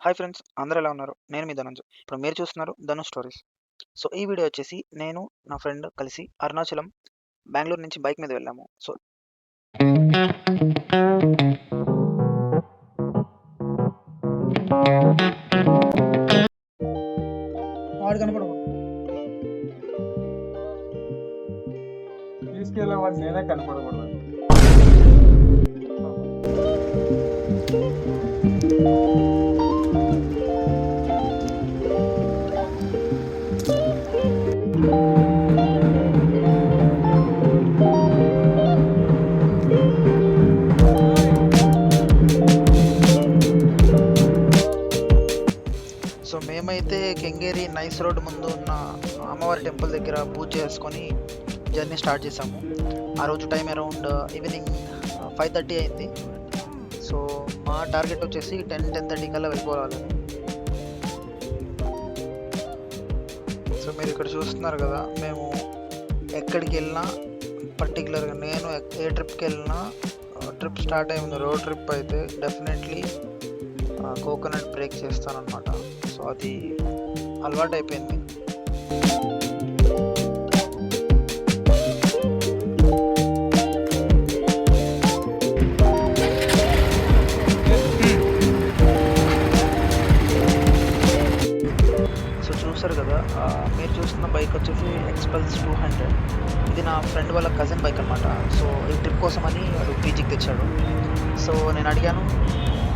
Hi friends, అందరూ ఎలా ఉన్నారు? నేను మీ ధనంజయ్. ఇప్పుడు మీరు చూస్తున్నారు ధను స్టోరీస్. సో, ఈ వీడియో వచ్చేసి నేను, నా ఫ్రెండ్ కలిసి అరుణాచలం, బెంగుళూరు నుంచి బైక్ మీద వెళ్ళాము. సో, వాడు కనపడవు. తీసుకెళ్ళేవాడు నేనే కనపడకూడదు. సో మేమైతే కెంగేరి నైస్ రోడ్ ముందు ఉన్న అమ్మవారి టెంపుల్ దగ్గర పూజ చేసుకొని జర్నీ స్టార్ట్ చేసాము. ఆ రోజు టైం అరౌండ్ ఈవినింగ్ 5:30 అయింది. సో మా టార్గెట్ వచ్చేసి 10:30 కల్లా వెళ్ళిపోవాలని. సో మీరు ఇక్కడ చూస్తున్నారు కదా, మేము ఎక్కడికి వెళ్ళినా పర్టికులర్గా నేను ఏ ట్రిప్కి వెళ్ళినా ట్రిప్ స్టార్ట్ అయింది రోడ్ ట్రిప్ అయితే డెఫినెట్లీ కోకోనట్ బ్రేక్ చేస్తానన్నమాట. సో అది అలవాటు అయిపోయింది. సో చూసారు కదా, మీరు చూస్తున్న బైక్ వచ్చేసి ఎక్స్పల్స్ 200. ఇది నా ఫ్రెండ్ వాళ్ళ కజిన్ బైక్ అనమాట. సో ఈ ట్రిప్ కోసం అని వాడు పీజీకి తెచ్చాడు. సో నేను అడిగాను,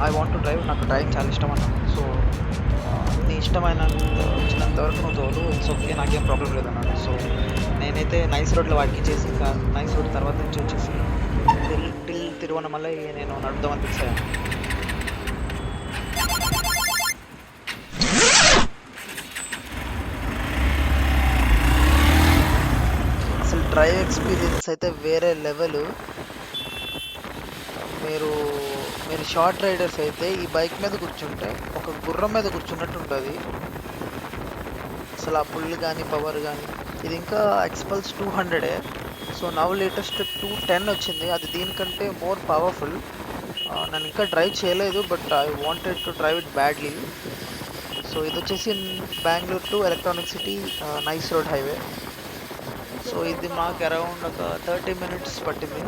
ఐ వాంట్ టు డ్రైవ్, నాకు డ్రైవింగ్ చాలా ఇష్టం అన్నాను. సో నీ ఇష్టమైన వచ్చినంత వరకు నువ్వు తోలు, ఇట్స్ ఓకే, నాకేం ప్రాబ్లం లేదన్నాను. సో నేనైతే నైస్ రోడ్లో వాడికి ఇచ్చేసి ఇంకా నైస్ రోడ్ తర్వాత నుంచి వచ్చేసి టిల్ తిరువనమలై నేను నడుపుదామని ఫిక్స్ అయ్యాను. అసలు డ్రైవ్ ఎక్స్పీరియన్స్ అయితే వేరే లెవెల్. మీరు మీరు షార్ట్ రైడర్స్ అయితే ఈ బైక్ మీద కూర్చుంటే ఒక గుర్రం మీద కూర్చున్నట్టు ఉంటుంది. అసలు ఆ పుల్ కానీ పవర్ కానీ, ఇది ఇంకా ఎక్స్పల్స్ 200. సో నవ్ లేటెస్ట్ 210 వచ్చింది, అది దీనికంటే మోర్ పవర్ఫుల్. నేను ఇంకా డ్రైవ్ చేయలేదు, but I wanted to drive it badly. So ఇది వచ్చేసి Bengaluru to electronic city nice road highway. So ఇది మాకు అరౌండ్ ఒక 30 minutes పట్టింది.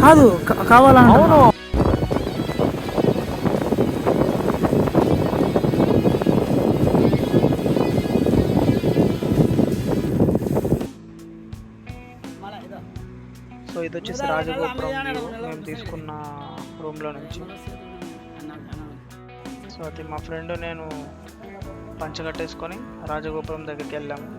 కాదు కావాలంటున్నా. సో ఇది వచ్చేసి రాజగోపురం వ్యూ మేము తీసుకున్న రూమ్లో నుంచి. సో అది మా ఫ్రెండ్ నేను పంచ కట్టేసుకొని రాజగోపురం దగ్గరికి వెళ్ళాము.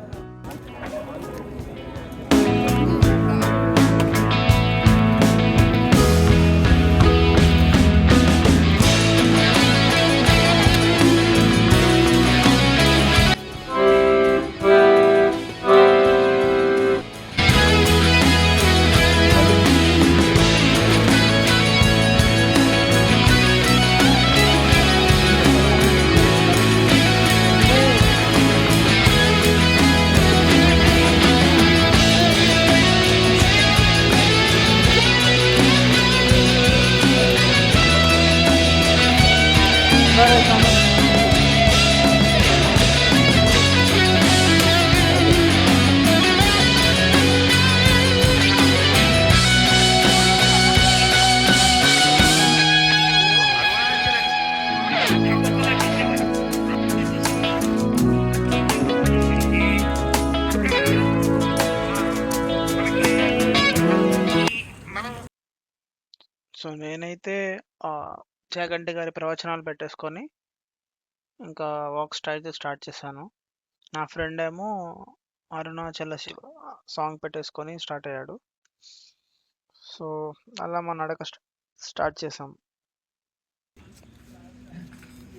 సో నేనైతే చాగంటి గారి ప్రవచనాలు పెట్టేసుకొని ఇంకా వాక్ స్టార్ట్ చేశాను. నా ఫ్రెండ్ ఏమో అరుణాచల శివ సాంగ్ పెట్టేసుకొని స్టార్ట్ అయ్యాడు. సో అలా మా నడక స్టార్ట్ చేసాం.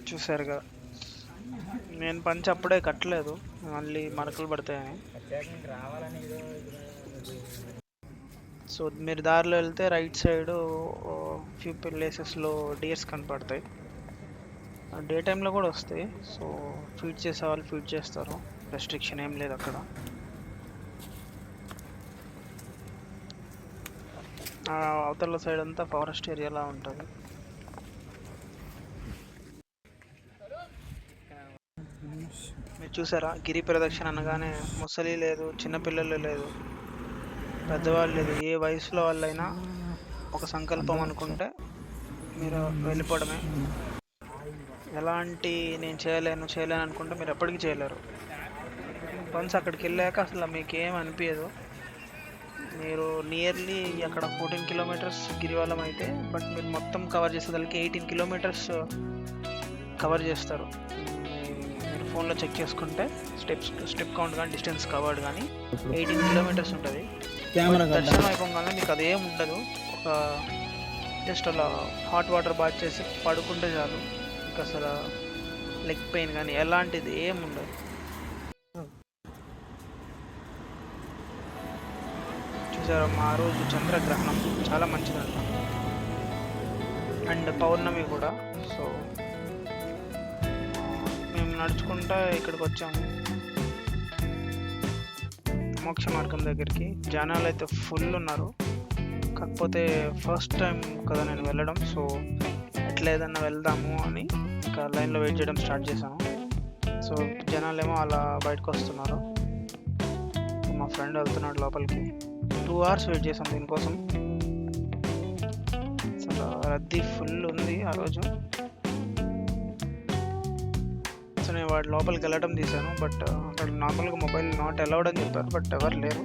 చూసారు కదా, నేను పంచి అప్పుడే కట్టలేదు, మళ్ళీ మరకలు పడతాయని. సో మీరు దారిలో వెళ్తే రైట్ సైడ్ ఫ్యూ ప్లేసెస్లో డియర్స్ కనపడతాయి. డే టైంలో కూడా వస్తాయి. సో ఫీడ్ చేసే వాళ్ళు ఫీడ్ చేస్తారు, రెస్ట్రిక్షన్ ఏం లేదు అక్కడ. అవతల సైడ్ అంతా ఫారెస్ట్ ఏరియాలా ఉంటుంది. మీరు చూసారా, గిరి ప్రదక్షిణ అనగానే ముసలి లేదు, చిన్నపిల్లలు లేదు, పెద్దవాళ్ళు లేదు, ఏ వయసులో వాళ్ళైనా ఒక సంకల్పం అనుకుంటే మీరు వెళ్ళిపోవడమే. ఎలాంటి నేను చేయలేను అనుకుంటే మీరు ఎప్పటికీ చేయలేరు. వన్స్ అక్కడికి వెళ్ళాక అసలు మీకు ఏం అనిపించదు. మీరు నియర్లీ అక్కడ 14 కిలోమీటర్స్ గిరివలం అయితే, బట్ మీరు మొత్తం కవర్ చేసేదానికి 18 కిలోమీటర్స్ కవర్ చేస్తారు. మీరు ఫోన్లో చెక్ చేసుకుంటే స్టెప్ కౌంట్ కానీ డిస్టెన్స్ కవర్డ్ కానీ 18 కిలోమీటర్స్ ఉంటుంది. దర్శనం అయిపోగానే మీకు అదేం ఉండదు. ఒక జస్ట్ అలా హాట్ వాటర్ బాత్ చేసి పడుకుంటే చాలు. మీకు అసలు లెగ్ పెయిన్ కానీ ఎలాంటిది ఏం ఉండదు. చూసారా, ఆ రోజు చంద్రగ్రహణం చాలా మంచిదంట, అండ్ పౌర్ణమి కూడా. సో మేము నడుచుకుంటా ఇక్కడికి వచ్చాము, మోక్ష మార్గం దగ్గరికి. జనాలు అయితే ఫుల్ ఉన్నారు. కాకపోతే ఫస్ట్ టైం కదా నేను వెళ్ళడం, సో ఎట్లా ఏదన్నా వెళ్దాము అని ఇంకా లైన్లో వెయిట్ చేయడం స్టార్ట్ చేశాను. సో జనాలు ఏమో అలా బయటకు వస్తున్నారు. మా ఫ్రెండ్ వెళ్తున్నాడు లోపలికి. 2 hours వెయిట్ చేసాం దీనికోసం. అసలు రద్దీ ఫుల్ ఉంది ఆ రోజు. సో నేను వాడి లోపలికి వెళ్ళడం తీశాను, బట్ అక్కడ నార్మల్గా మొబైల్ నాట్ అలౌడ్ అని చెప్పారు, బట్ ఎవరు లేరు.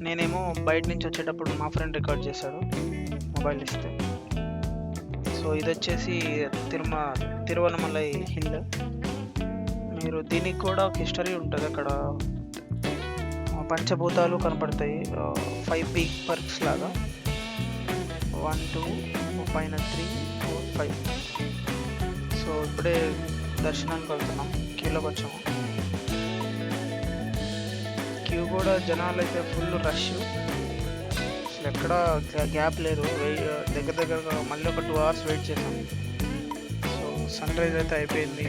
నేనేమో బయట నుంచి వచ్చేటప్పుడు మా ఫ్రెండ్ రికార్డ్ చేశాడు మొబైల్ ఇస్తే. సో ఇది వచ్చేసి తిరువనమలై హిల్. మీరు దీనికి కూడా ఒక హిస్టరీ ఉంటుంది. అక్కడ పంచభూతాలు కనపడతాయి, 5 big పర్క్స్ లాగా, 1 2 పైన 3 4 5. సో ఇప్పుడే దర్శనానికి వెళ్తున్నాం, క్యూలోకి వచ్చాము. క్యూ కూడా జనాలు అయితే ఫుల్ రష్, అసలు ఎక్కడ గ్యాప్ లేదు. దగ్గర మళ్ళీ ఒక 2 hours వెయిట్ చేసాం. సో సన్ రైజ్ అయితే అయిపోయింది.